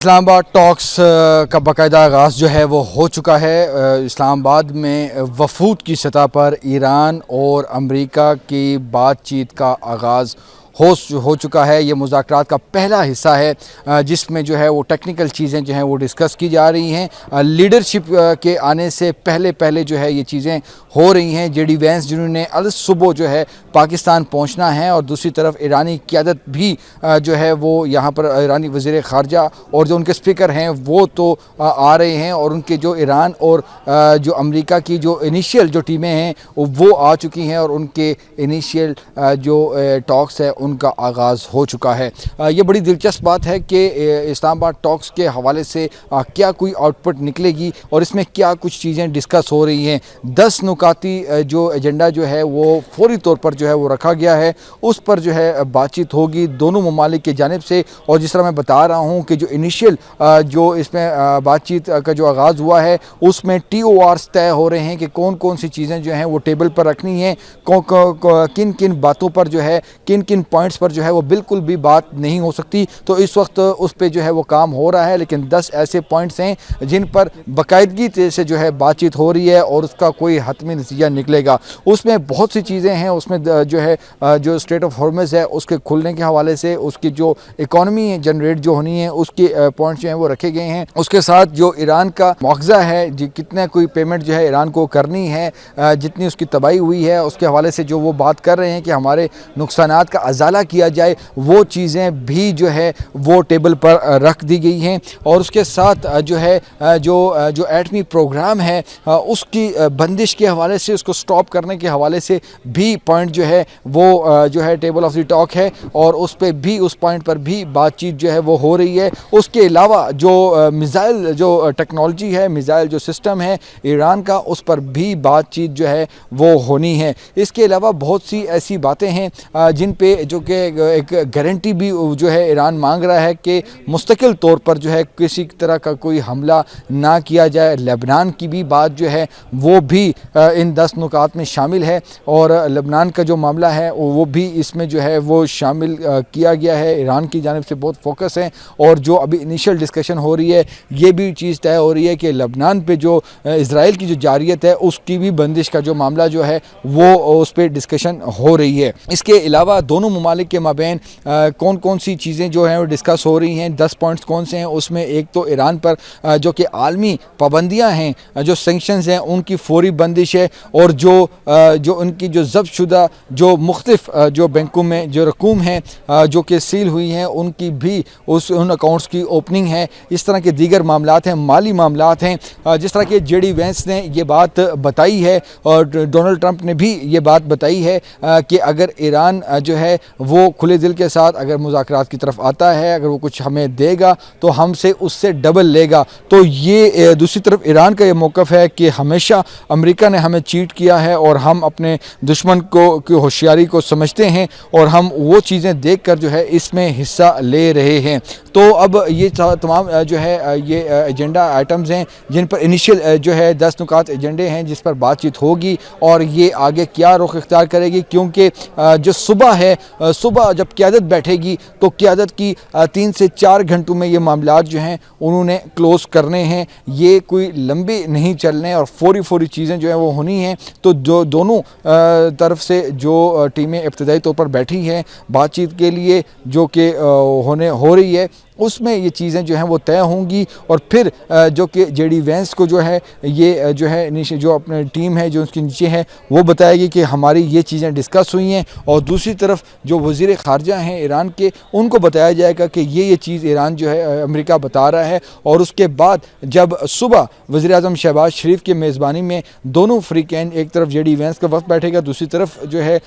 اسلام آباد ٹاکس کا باقاعدہ آغاز جو ہے وہ ہو چکا ہے۔ اسلام آباد میں وفود کی سطح پر ایران اور امریکہ کی بات چیت کا آغاز ہو چکا ہے۔ یہ مذاکرات کا پہلا حصہ ہے جس میں جو ہے وہ ٹیکنیکل چیزیں جو ہیں وہ ڈسکس کی جا رہی ہیں۔ لیڈرشپ کے آنے سے پہلے جو ہے یہ چیزیں ہو رہی ہیں۔ جے ڈی وینس جنہوں نے صبح جو ہے پاکستان پہنچنا ہے، اور دوسری طرف ایرانی قیادت بھی جو ہے وہ یہاں پر ایرانی وزیر خارجہ اور جو ان کے سپیکر ہیں وہ تو آ رہے ہیں، اور ان کے جو ایران اور جو امریکہ کی جو انیشیل جو ٹیمیں ہیں وہ آ چکی ہیں، اور ان کے انیشیل جو ٹاکس ہے ان کا آغاز ہو چکا ہے۔ یہ بڑی دلچسپ بات ہے کہ اسلام آباد ٹاکس کے حوالے سے کیا کوئی آؤٹ پٹ نکلے گی اور اس میں کیا کچھ چیزیں ڈسکس ہو رہی ہیں۔ 10 نکاتی جو ایجنڈا جو ہے وہ فوری طور پر جو ہے وہ رکھا گیا ہے، اس پر جو ہے بات چیت ہوگی دونوں ممالک کی جانب سے۔ اور جس طرح میں بتا رہا ہوں کہ جو انیشیل جو اس میں بات چیت کا جو آغاز ہوا ہے اس میں TORs طے ہو رہے ہیں کہ کون سی چیزیں جو ہیں وہ ٹیبل پر رکھنی ہیں، کن باتوں پر جو ہے کن پوائنٹس پر جو ہے وہ بالکل بھی بات نہیں ہو سکتی۔ تو اس وقت اس پہ جو ہے وہ کام ہو رہا ہے، لیکن 10 ایسے پوائنٹس ہیں جن پر باقاعدگی سے جو ہے بات چیت ہو رہی ہے اور اس کا کوئی حتمی نتیجہ نکلے گا۔ اس میں بہت سی چیزیں ہیں، اس میں جو ہے جو اسٹریٹ آف ہارمز ہے اس کے کھلنے کے حوالے سے، اس کی جو اکانومی جنریٹ جو ہونی ہے اس کے پوائنٹس جو ہیں وہ رکھے گئے ہیں۔ اس کے ساتھ جو ایران کا مواخذہ ہے، کتنا کوئی پیمنٹ جو ہے ایران کو کرنی ہے، جتنی اس کی تباہی ہوئی ہے اس کے حوالے سے جو وہ بات کر رہے ہیں کہ ہمارے نقصانات کا ازالہ کیا جائے، وہ چیزیں بھی جو ہے وہ ٹیبل پر رکھ دی گئی ہیں۔ اور اس کے ساتھ جو ہے جو ایٹمی پروگرام ہے اس کی بندش کے حوالے سے، اس کو سٹاپ کرنے کے حوالے سے بھی پوائنٹ جو ہے وہ جو ہے ٹیبل آف دی ٹاک ہے، اور اس پہ بھی اس پوائنٹ پر بھی بات چیت جو ہے وہ ہو رہی ہے۔ اس کے علاوہ جو میزائل جو ٹیکنالوجی ہے، میزائل جو سسٹم ہے ایران کا، اس پر بھی بات چیت جو ہے وہ ہونی ہے۔ اس کے علاوہ بہت سی ایسی باتیں ہیں جن پہ جو کہ ایک گارنٹی بھی جو ہے ایران مانگ رہا ہے کہ مستقل طور پر جو ہے کسی طرح کا کوئی حملہ نہ کیا جائے۔ لبنان کی بھی بات جو ہے وہ بھی ان 10 نکات میں شامل ہے، اور لبنان کا جو معاملہ ہے وہ بھی اس میں جو ہے وہ شامل کیا گیا ہے۔ ایران کی جانب سے بہت فوکس ہے، اور جو ابھی انیشل ڈسکشن ہو رہی ہے یہ بھی چیز طے ہو رہی ہے کہ لبنان پہ جو اسرائیل کی جو جارحیت ہے اس کی بھی بندش کا جو معاملہ جو ہے وہ اس پہ ڈسکشن ہو رہی ہے۔ اس کے علاوہ دونوں ممالک کے مابین کون سی چیزیں جو ہیں وہ ڈسکس ہو رہی ہیں، 10 پوائنٹس کون سے ہیں۔ اس میں ایک تو ایران پر جو کہ عالمی پابندیاں ہیں، جو سینکشنز ہیں ان کی فوری بندش ہے، اور جو ان کی جو ضبط شدہ جو مختلف جو بینکوں میں جو رقوم ہیں جو کہ سیل ہوئی ہیں ان کی بھی ان اکاؤنٹس کی اوپننگ ہے۔ اس طرح کے دیگر معاملات ہیں، مالی معاملات ہیں، جس طرح کہ جے ڈی وینس نے یہ بات بتائی ہے، اور ڈونلڈ ٹرمپ نے بھی یہ بات بتائی ہے کہ اگر ایران جو ہے وہ کھلے دل کے ساتھ اگر مذاکرات کی طرف آتا ہے، اگر وہ کچھ ہمیں دے گا تو ہم سے اس سے ڈبل لے گا۔ تو یہ دوسری طرف ایران کا یہ موقف ہے کہ ہمیشہ امریکہ نے ہمیں چیٹ کیا ہے، اور ہم اپنے دشمن کی ہوشیاری کو سمجھتے ہیں، اور ہم وہ چیزیں دیکھ کر جو ہے اس میں حصہ لے رہے ہیں۔ تو اب یہ تمام جو ہے یہ ایجنڈا آئٹمز ہیں جن پر انیشیل جو ہے 10 نکات ایجنڈے ہیں جس پر بات چیت ہوگی، اور یہ آگے کیا رخ اختیار کرے گی، کیونکہ جو صبح ہے، صبح جب قیادت بیٹھے گی تو قیادت کی 3 سے 4 گھنٹوں میں یہ معاملات جو ہیں انہوں نے کلوز کرنے ہیں۔ یہ کوئی لمبے نہیں چلنے، اور فوری چیزیں جو ہیں وہ ہونی ہیں۔ تو جو دونوں طرف سے جو ٹیمیں ابتدائی طور پر بیٹھی ہیں بات چیت کے لیے جو کہ ہو رہی ہے، اس میں یہ چیزیں جو ہیں وہ طے ہوں گی، اور پھر جو کہ جے ڈی وینس کو جو ہے یہ جو ہے جو اپنے ٹیم ہے جو اس کے نیچے ہے وہ بتائے گی کہ ہماری یہ چیزیں ڈسکس ہوئی ہیں، اور دوسری طرف جو وزیر خارجہ ہیں ایران کے ان کو بتایا جائے گا کہ یہ چیز ایران جو ہے امریکہ بتا رہا ہے۔ اور اس کے بعد جب صبح وزیر اعظم شہباز شریف کی میزبانی میں دونوں فریقین، ایک طرف جے ڈی وینس کا وفد بیٹھے گا، دوسری طرف جو ہے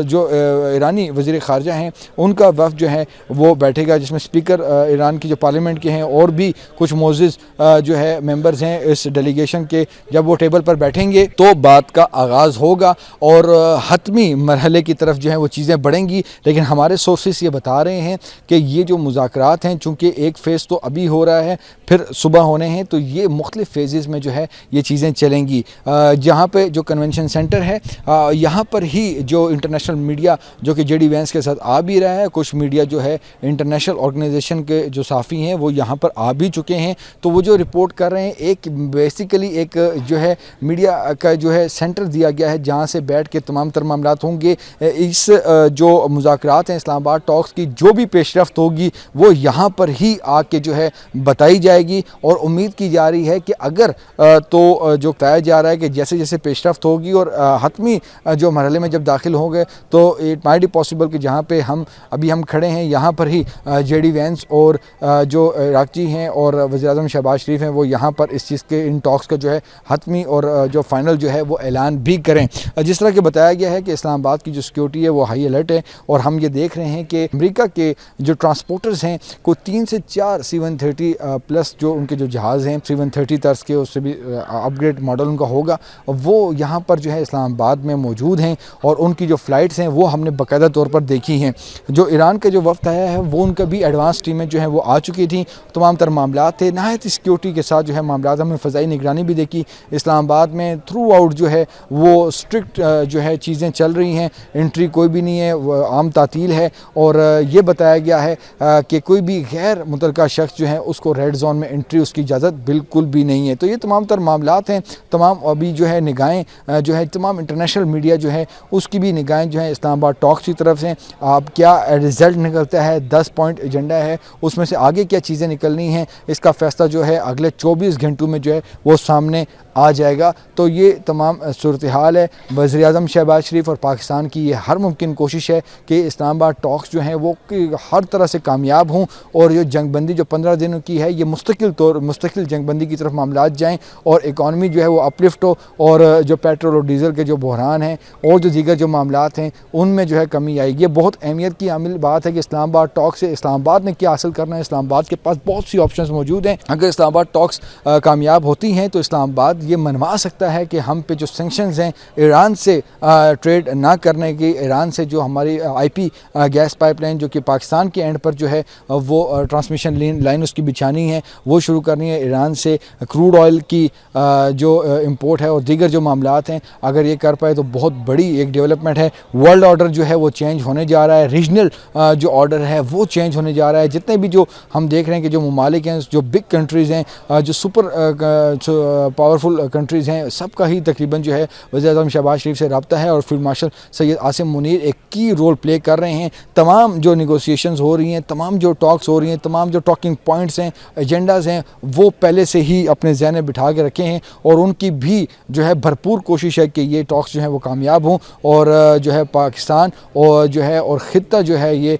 جو ایرانی وزیر خارجہ ہیں ان کا وفد جو ہے وہ بیٹھے گا، جس میں اسپیکر ایران کی جو پارلیمنٹ کے ہیں اور بھی کچھ معزز جو ہے ممبرز ہیں اس ڈیلیگیشن کے، جب وہ ٹیبل پر بیٹھیں گے تو بات کا آغاز ہوگا، اور حتمی مرحلے کی طرف جو ہے وہ چیزیں بڑھیں گی۔ لیکن ہمارے سورسز یہ بتا رہے ہیں کہ یہ جو مذاکرات ہیں چونکہ ایک فیز تو ابھی ہو رہا ہے، پھر صبح ہونے ہیں، تو یہ مختلف فیزز میں جو ہے یہ چیزیں چلیں گی۔ جہاں پہ جو کنونشن سینٹر ہے یہاں پر ہی جو انٹرنیشنل میڈیا جو کہ جے ڈی وینس کے ساتھ آ بھی رہا ہے، کچھ میڈیا جو ہے انٹرنیشنل آرگنائزیشن کے جو صحافی ہیں وہ یہاں پر آ بھی چکے ہیں. تو وہ جو رپورٹ کر رہے ہیں ایک بیسیکلی ایک جو ہے میڈیا کا جو ہے سینٹر دیا گیا ہے جہاں سے بیٹھ کے تمام تر معاملات ہوں گے. اس جو مذاکرات ہیں اسلام آباد ٹاکس کی جو بھی پیش رفت ہوگی وہ یہاں پر ہی آ کے جو ہے بتائی جائے گی. اور امید کی جا رہی ہے کہ اگر تو جو بتایا جا رہا ہے کہ جیسے جیسے پیش رفت ہوگی اور حتمی جو مرحلے میں جب داخل ہوں گے تو اٹ مائٹ بی پاسبل کہ جہاں پہ ہم کھڑے ہیں یہاں پر ہی جے ڈی وینس اور جو عراقچی ہیں اور وزیر اعظم شہباز شریف ہیں وہ یہاں پر اس چیز کے ان ٹاکس کا جو ہے حتمی اور جو فائنل جو ہے وہ اعلان بھی کریں. جس طرح کہ بتایا گیا ہے کہ اسلام آباد کی جو سیکیورٹی ہے وہ ہائی الرٹ ہے اور ہم یہ دیکھ رہے ہیں کہ امریکہ کے جو ٹرانسپورٹرز ہیں کو 3 سے 4 C-130 پلس جو ان کے جو جہاز ہیں C-130 طرز کے اس سے بھی اپ گریڈ ماڈل ان کا ہوگا وہ یہاں پر جو ہے اسلام آباد میں موجود ہیں اور ان کی جو فلائٹس ہیں وہ ہم نے باقاعدہ طور پر دیکھی ہیں. جو ایران کا جو وفد آیا ہے وہ ان کا بھی ایڈوانس ٹیمیں جو ہیں وہ آ چکی تھیں. تمام تر معاملات تھے نہایت سیکیورٹی کے ساتھ جو ہے معاملات. ہم نے فضائی نگرانی بھی دیکھی اسلام آباد میں تھرو آؤٹ جو ہے وہ اسٹرکٹ جو ہے چیزیں چل رہی ہیں. انٹری کوئی بھی نہیں ہے, عام تعطیل ہے اور یہ بتایا گیا ہے کہ کوئی بھی غیر متعلقہ شخص جو ہے اس کو ریڈ زون میں انٹری اس کی اجازت بالکل بھی نہیں ہے. تو یہ تمام تر معاملات ہیں. تمام ابھی جو ہے نگاہیں جو ہے تمام انٹرنیشنل میڈیا جو ہے اس کی بھی نگاہیں جو ہیں اسلام آباد ٹاکس کی طرف سے. اب کیا رزلٹ نکلتا ہے, 10 پوائنٹ ایجنڈا ہے, اس میں سے آگے کیا چیزیں نکلنی ہیں اس کا فیصلہ جو ہے اگلے 24 گھنٹوں میں جو ہے وہ سامنے آ جائے گا. تو یہ تمام صورتحال ہے. وزیر اعظم شہباز شریف اور پاکستان کی یہ ہر ممکن کوشش ہے کہ اسلام آباد ٹاکس جو ہیں وہ ہر طرح سے کامیاب ہوں اور یہ جنگ بندی جو 15 دنوں کی ہے یہ مستقل جنگ بندی کی طرف معاملات جائیں اور اکانومی جو ہے وہ اپلفٹ ہو اور جو پیٹرول اور ڈیزل کے جو بحران ہیں اور جو دیگر جو معاملات ہیں ان میں جو ہے کمی آئے گی. یہ بہت اہمیت کی عامل بات ہے کہ اسلام آباد ٹاکس سے اسلام آباد نے کیا حاصل کرنا ہے. اسلام آباد کے پاس بہت سی آپشنز موجود ہیں. اگر اسلام آباد ٹاکس کامیاب ہوتی ہیں تو اسلام آباد یہ منوا سکتا ہے کہ ہم پہ جو سینکشنز ہیں ایران سے ٹریڈ نہ کرنے کی, ایران سے جو ہماری IP گیس پائپ لائن جو کہ پاکستان کے اینڈ پر جو ہے وہ ٹرانسمیشن لائن اس کی بچھانی ہے وہ شروع کرنی ہے. ایران سے کروڈ آئل کی جو امپورٹ ہے اور دیگر جو معاملات ہیں اگر یہ کر پائے تو بہت بڑی ایک ڈیولپمنٹ ہے. ورلڈ آرڈر جو ہے وہ چینج ہونے جا رہا ہے. ریجنل جو آرڈر ہے وہ چینج ہونے جا رہا ہے. جتنے بھی جو ہم دیکھ رہے ہیں کہ جو ممالک ہیں جو بگ کنٹریز ہیں جو سپر پاورفل کنٹریز ہیں سب کا ہی تقریباً جو ہے وزیر اعظم شہباز شریف سے رابطہ ہے اور فیلڈ مارشل سید عاصم منیر ایک کی رول پلے کر رہے ہیں. تمام جو نیگوسیشنز ہو رہی ہیں, تمام جو ٹاکس ہو رہی ہیں, تمام جو ٹاکنگ پوائنٹس ہیں, ایجنڈاز ہیں وہ پہلے سے ہی اپنے ذہن میں بٹھا کے رکھے ہیں اور ان کی بھی جو ہے بھرپور کوشش ہے کہ یہ ٹاکس جو ہیں وہ کامیاب ہوں اور جو ہے پاکستان اور جو ہے اور خطہ جو ہے یہ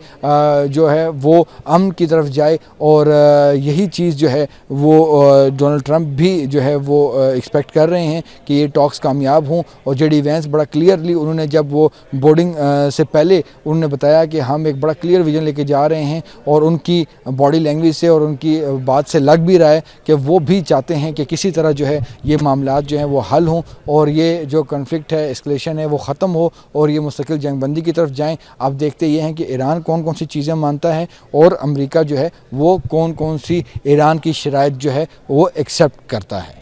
جو ہے وہ امن کی طرف جائے. اور یہی چیز جو ہے وہ ڈونلڈ ٹرمپ بھی جو ہے وہ ایکسپیکٹ کر رہے ہیں کہ یہ ٹاکس کامیاب ہوں. اور جے ڈی وینس بڑا کلیئرلی انہوں نے جب وہ بورڈنگ سے پہلے انہوں نے بتایا کہ ہم ایک بڑا کلیئر ویژن لے کے جا رہے ہیں اور ان کی باڈی لینگویج سے اور ان کی بات سے لگ بھی رہا ہے کہ وہ بھی چاہتے ہیں کہ کسی طرح جو ہے یہ معاملات جو ہیں وہ حل ہوں اور یہ جو کنفلکٹ ہے, اسکلیشن ہے وہ ختم ہو اور یہ مستقل جنگ بندی کی طرف جائیں. اب دیکھتے یہ ہیں کہ ایران کون کون سی چیزیں مانتا ہے اور امریکہ جو ہے وہ کون کون سی ایران کی شرائط جو ہے وہ ایکسیپٹ کرتا ہے.